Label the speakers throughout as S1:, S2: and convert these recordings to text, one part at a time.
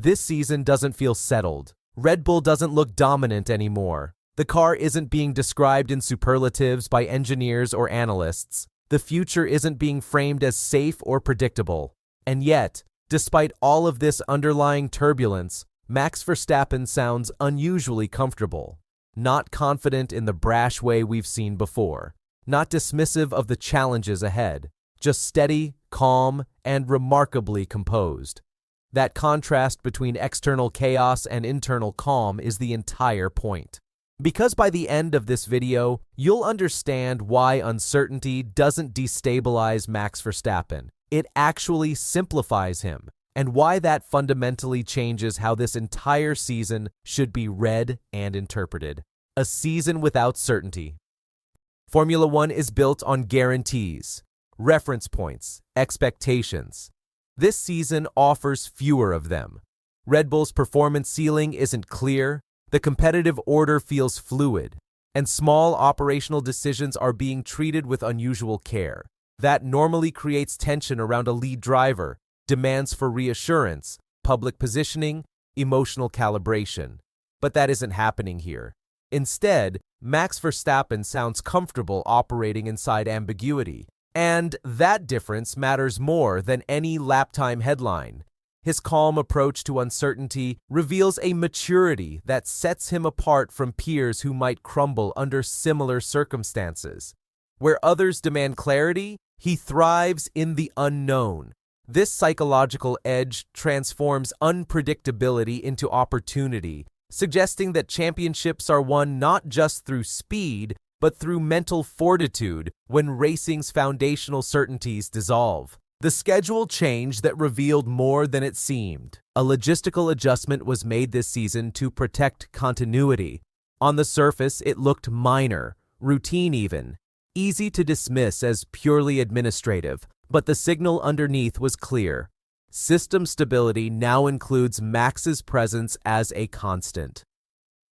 S1: This season doesn't feel settled. Red Bull doesn't look dominant anymore. The car isn't being described in superlatives by engineers or analysts. The future isn't being framed as safe or predictable. And yet, despite all of this underlying turbulence, Max Verstappen sounds unusually comfortable. Not confident in the brash way we've seen before. Not dismissive of the challenges ahead. Just steady, calm, and remarkably composed. That contrast between external chaos and internal calm is the entire point. Because by the end of this video, you'll understand why uncertainty doesn't destabilize Max Verstappen. It actually simplifies him, and why that fundamentally changes how this entire season should be read and interpreted. A season without certainty. Formula One is built on guarantees, reference points, expectations. This season offers fewer of them. Red Bull's performance ceiling isn't clear, the competitive order feels fluid, and small operational decisions are being treated with unusual care. That normally creates tension around a lead driver, demands for reassurance, public positioning, emotional calibration. But that isn't happening here. Instead, Max Verstappen sounds comfortable operating inside ambiguity. And that difference matters more than any lap-time headline. His calm approach to uncertainty reveals a maturity that sets him apart from peers who might crumble under similar circumstances. Where others demand clarity, he thrives in the unknown. This psychological edge transforms unpredictability into opportunity, suggesting that championships are won not just through speed, but through mental fortitude when racing's foundational certainties dissolve. The schedule change that revealed more than it seemed. A logistical adjustment was made this season to protect continuity. On the surface, it looked minor, routine even, easy to dismiss as purely administrative, but the signal underneath was clear. System stability now includes Max's presence as a constant.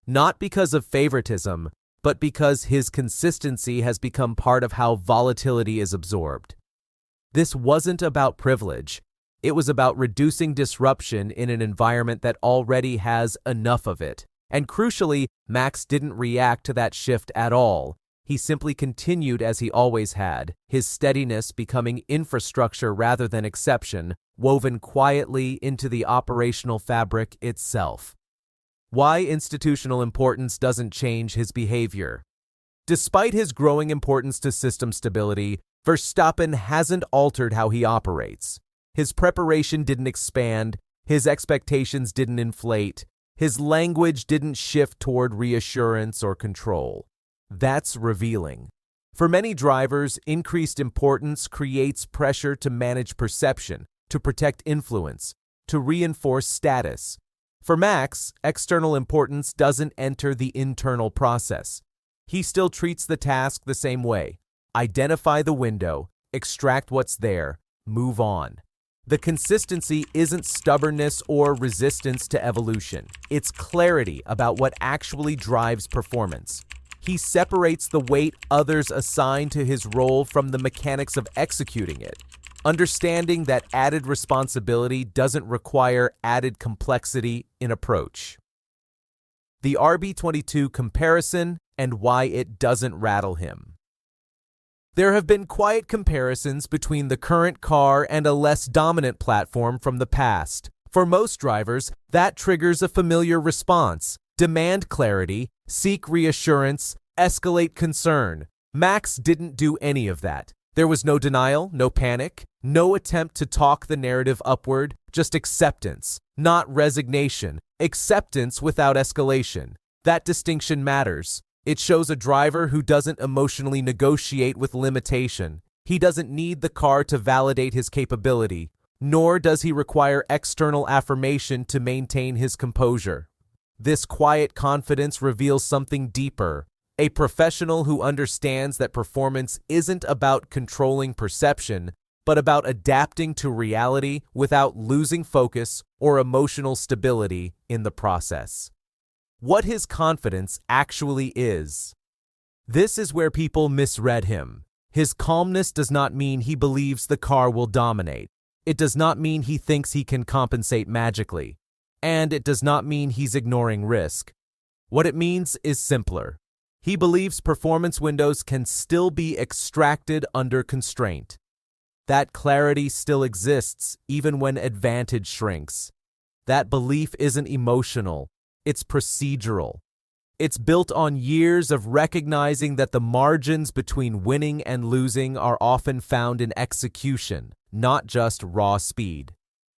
S1: Not because of favoritism, but because his consistency has become part of how volatility is absorbed. This wasn't about privilege. It was about reducing disruption in an environment that already has enough of it. And crucially, Max didn't react to that shift at all. He simply continued as he always had, his steadiness becoming infrastructure rather than exception, woven quietly into the operational fabric itself. Why institutional importance doesn't change his behavior. Despite his growing importance to system stability, Verstappen hasn't altered how he operates. His preparation didn't expand, his expectations didn't inflate, his language didn't shift toward reassurance or control. That's revealing. For many drivers, increased importance creates pressure to manage perception, to protect influence, to reinforce status. For Max, external importance doesn't enter the internal process. He still treats the task the same way. Identify the window, extract what's there, move on. The consistency isn't stubbornness or resistance to evolution. It's clarity about what actually drives performance. He separates the weight others assign to his role from the mechanics of executing it, understanding that added responsibility doesn't require added complexity in approach. The RB22 comparison and why it doesn't rattle him. There have been quiet comparisons between the current car and a less dominant platform from the past. For most drivers, that triggers a familiar response. Demand clarity, seek reassurance, escalate concern. Max didn't do any of that. There was no denial, no panic, no attempt to talk the narrative upward, just acceptance, not resignation. Acceptance without escalation. That distinction matters. It shows a driver who doesn't emotionally negotiate with limitation. He doesn't need the car to validate his capability, nor does he require external affirmation to maintain his composure. This quiet confidence reveals something deeper. A professional who understands that performance isn't about controlling perception, but about adapting to reality without losing focus or emotional stability in the process. What his confidence actually is. This is where people misread him. His calmness does not mean he believes the car will dominate. It does not mean he thinks he can compensate magically. And it does not mean he's ignoring risk. What it means is simpler. He believes performance windows can still be extracted under constraint. That clarity still exists even when advantage shrinks. That belief isn't emotional, it's procedural. It's built on years of recognizing that the margins between winning and losing are often found in execution, not just raw speed.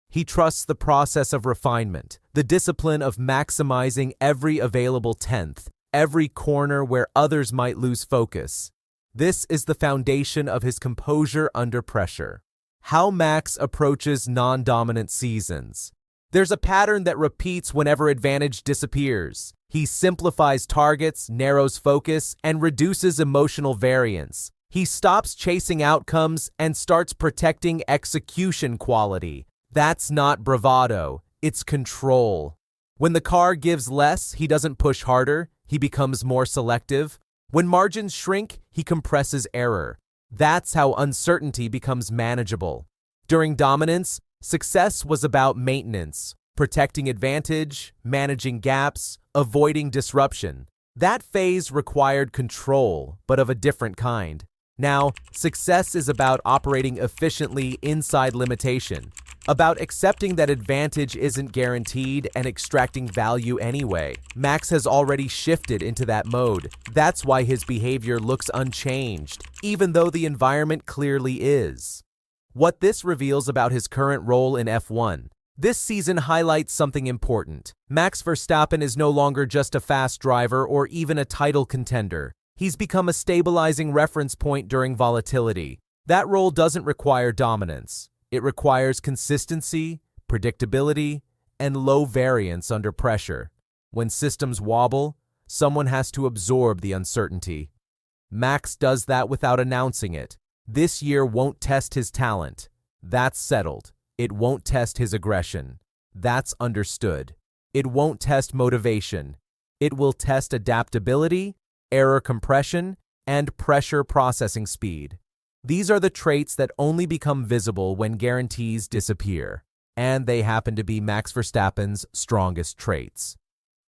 S1: He trusts the process of refinement, the discipline of maximizing every available tenth, every corner where others might lose focus. This is the foundation of his composure under pressure. How Max approaches non-dominant seasons. There's a pattern that repeats whenever advantage disappears. He simplifies targets, narrows focus, and reduces emotional variance. He stops chasing outcomes and starts protecting execution quality. That's not bravado, it's control. When the car gives less, he doesn't push harder, he becomes more selective. When margins shrink, he compresses error. That's how uncertainty becomes manageable. During dominance, success was about maintenance, protecting advantage, managing gaps, avoiding disruption. That phase required control, but of a different kind. Now, success is about operating efficiently inside limitation, about accepting that advantage isn't guaranteed and extracting value anyway. Max has already shifted into that mode. That's why his behavior looks unchanged, even though the environment clearly is. What this reveals about his current role in F1. This season highlights something important. Max Verstappen is no longer just a fast driver or even a title contender. He's become a stabilizing reference point during volatility. That role doesn't require dominance. It requires consistency, predictability, and low variance under pressure. When systems wobble, someone has to absorb the uncertainty. Max does that without announcing it. This year won't test his talent. That's settled. It won't test his aggression. That's understood. It won't test motivation. It will test adaptability, error compression, and pressure processing speed. These are the traits that only become visible when guarantees disappear, and they happen to be Max Verstappen's strongest traits.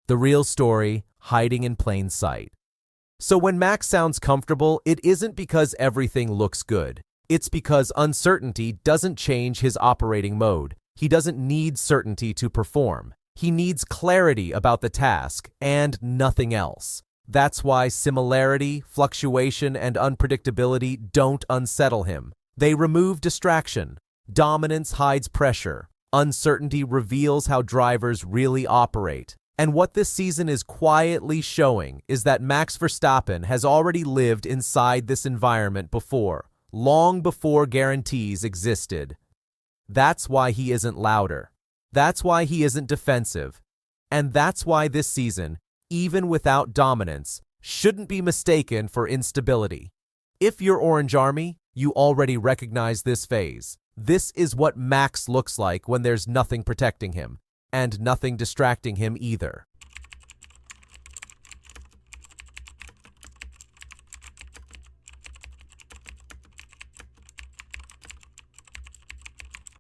S1: The real story, hiding in plain sight. So when Max sounds comfortable, it isn't because everything looks good. It's because uncertainty doesn't change his operating mode. He doesn't need certainty to perform. He needs clarity about the task and nothing else. That's why similarity, fluctuation, and unpredictability don't unsettle him. They remove distraction. Dominance hides pressure. Uncertainty reveals how drivers really operate. And what this season is quietly showing is that Max Verstappen has already lived inside this environment before, long before guarantees existed. That's why he isn't louder. That's why he isn't defensive. And that's why this season, even without dominance, shouldn't be mistaken for instability. If you're Orange Army, you already recognize this phase. This is what Max looks like when there's nothing protecting him, and nothing distracting him either.